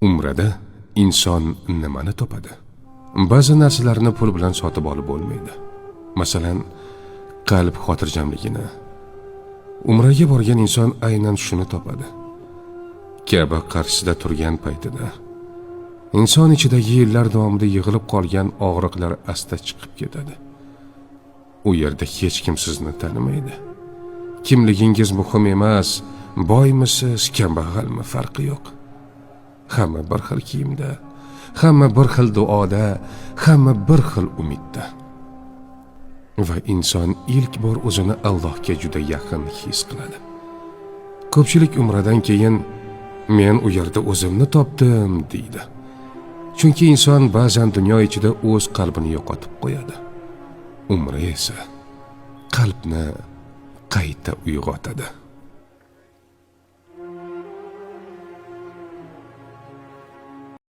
Umrada inson nimani topadi? Ba'zi narsalarni pul bilan sotib olib bo'lmaydi. Masalan, qalb xotirjamligini. Umraga borgan inson aynan shuni topadi. Ka'ba qarshisida turgan paytida inson ichidagi yillar davomida yig'ilib qolgan og'riqlar asta chiqib ketadi. U yerda hech kim sizni tanimaydi. Kimligingiz muhim emas, boymisiz, kambag'almi farqi yo'q. Hamma bir xil kiyimda, hamma bir xil duoda, hamma bir xil umidda. Va inson ilk bor o'zini Allohga juda yaqin his qiladi. Ko'pchilik umradan keyin men u yerda o'zimni topdim deydi. Chunki inson ba'zan dunyo ichida o'z qalbini yo'qotib qo'yadi. Umra esa qalbni qayta uyg'otadi.